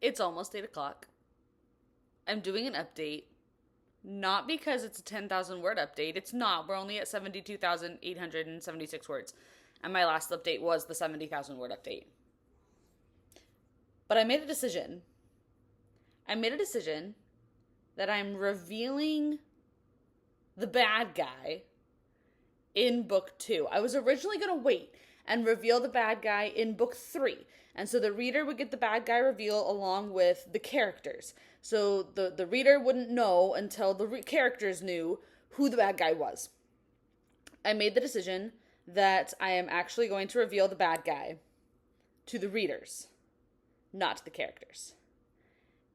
It's almost 8 o'clock. I'm doing an update. Not because it's a 10,000 word update. It's not. We're only at 72,876 words. And my last update was the 70,000 word update. But I made a decision. I made a decision that I'm revealing the bad guy in book 2. I was originally going to wait and reveal the bad guy in book 3. And so the reader would get the bad guy reveal along with the characters. So the reader wouldn't know until the characters knew who the bad guy was. I made the decision that I am actually going to reveal the bad guy to the readers, not to the characters,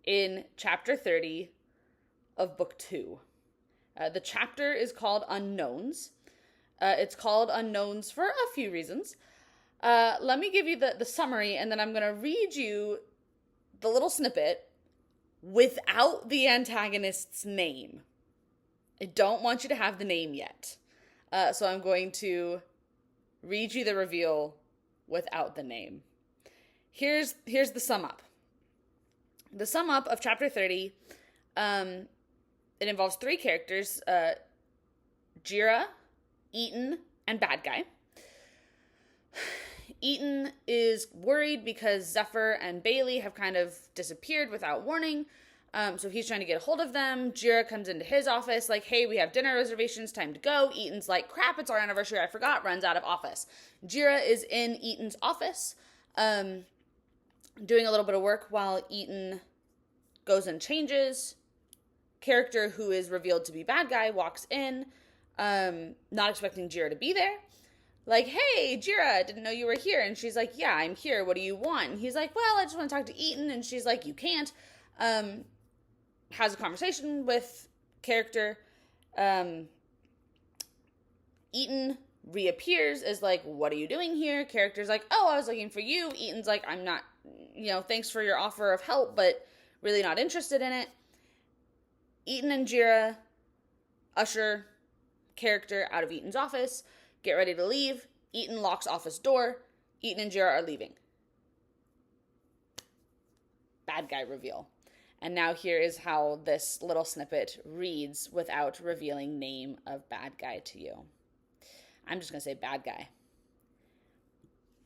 in chapter 30 of book 2. The chapter is called Unknowns. It's called Unknowns for a few reasons. Let me give you the summary, and then I'm going to read you the little snippet without the antagonist's name. I don't want you to have the name yet. So I'm going to read you the reveal without the name. Here's the sum up. The sum up of chapter 30, it involves 3 characters, Jira, Eaton, and Bad Guy. Eaton is worried because Zephyr and Bailey have kind of disappeared without warning. So he's trying to get a hold of them. Jira comes into his office like, hey, we have dinner reservations, time to go. Eaton's like, crap, it's our anniversary, I forgot, runs out of office. Jira is in Eaton's office, doing a little bit of work while Eaton goes and changes. Character who is revealed to be Bad Guy walks in, not expecting Jira to be there. Like, hey, Jira, didn't know you were here. And she's like, yeah, I'm here. What do you want? And he's like, well, I just want to talk to Eaton. And she's like, you can't. Has a conversation with character. Eaton reappears as like, what are you doing here? Character's like, oh, I was looking for you. Eaton's like, I'm not, thanks for your offer of help, but really not interested in it. Eaton and Jira usher character out of Eaton's office, get ready to leave. Eaton locks office door. Eaton and Jira are leaving. Bad guy reveal. And now here is how this little snippet reads without revealing name of bad guy to you. I'm just going to say bad guy.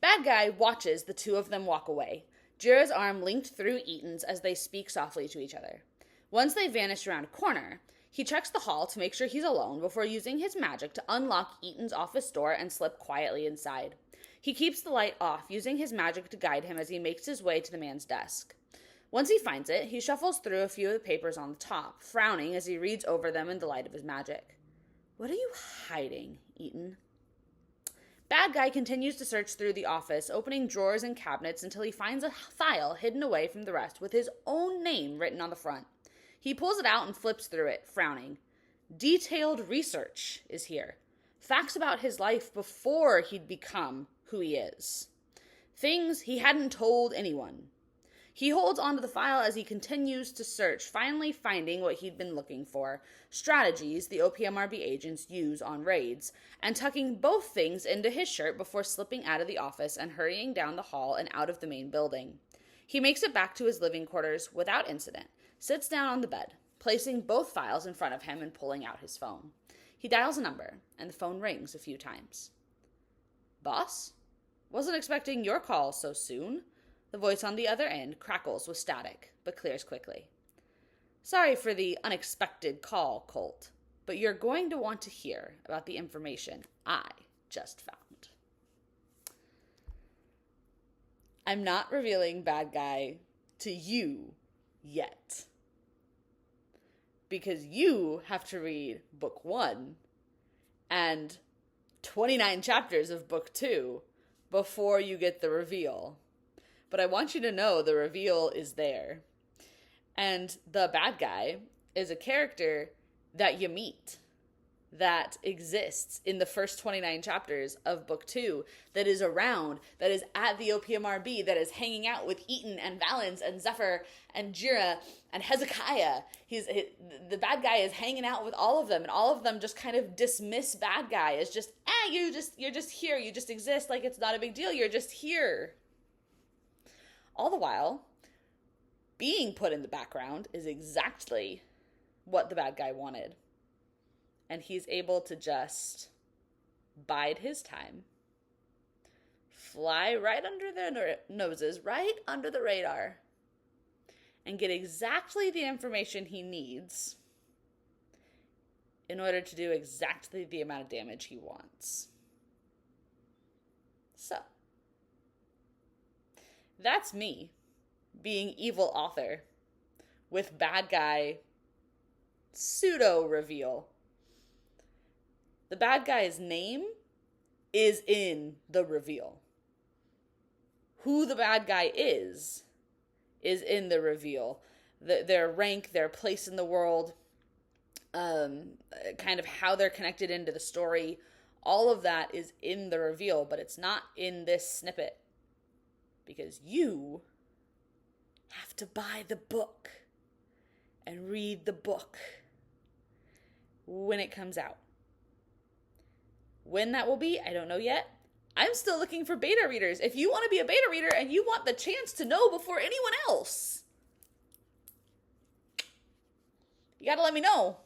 Bad guy watches the two of them walk away, Jira's arm linked through Eaton's as they speak softly to each other. Once they vanish around a corner, he checks the hall to make sure he's alone before using his magic to unlock Eaton's office door and slip quietly inside. He keeps the light off, using his magic to guide him as he makes his way to the man's desk. Once he finds it, he shuffles through a few of the papers on the top, frowning as he reads over them in the light of his magic. What are you hiding, Eaton? Bad Guy continues to search through the office, opening drawers and cabinets until he finds a file hidden away from the rest with his own name written on the front. He pulls it out and flips through it, frowning. Detailed research is here. Facts about his life before he'd become who he is. Things he hadn't told anyone. He holds onto the file as he continues to search, finally finding what he'd been looking for, strategies the OPMRB agents use on raids, and tucking both things into his shirt before slipping out of the office and hurrying down the hall and out of the main building. He makes it back to his living quarters without incident, sits down on the bed, placing both files in front of him and pulling out his phone. He dials a number, and the phone rings a few times. Boss? Wasn't expecting your call so soon. The voice on the other end crackles with static, but clears quickly. Sorry for the unexpected call, Colt, but you're going to want to hear about the information I just found. I'm not revealing Bad Guy to you yet, because you have to read book 1 and 29 chapters of book 2 before you get the reveal. But I want you to know the reveal is there. And the bad guy is a character that you meet, that exists in the first 29 chapters of book 2, that is around, that is at the OPMRB, that is hanging out with Eaton and Valens and Zephyr and Jira and Hezekiah. The bad guy is hanging out with all of them, and all of them just kind of dismiss bad guy as just, you're just here, you just exist, like it's not a big deal, you're just here. All the while, being put in the background is exactly what the bad guy wanted. And he's able to just bide his time, fly right under their noses, right under the radar, and get exactly the information he needs in order to do exactly the amount of damage he wants. So, that's me being evil author with bad guy pseudo reveal. The bad guy's name is in the reveal. Who the bad guy is in the reveal. Their rank, their place in the world, kind of how they're connected into the story. All of that is in the reveal, but it's not in this snippet. Because you have to buy the book and read the book when it comes out. When that will be, I don't know yet. I'm still looking for beta readers. If you want to be a beta reader and you want the chance to know before anyone else, you got to let me know.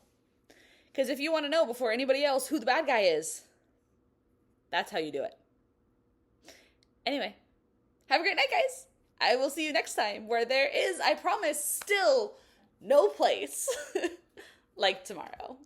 Because if you want to know before anybody else who the bad guy is, that's how you do it. Anyway, have a great night, guys. I will see you next time, where there is, I promise, still no place like tomorrow.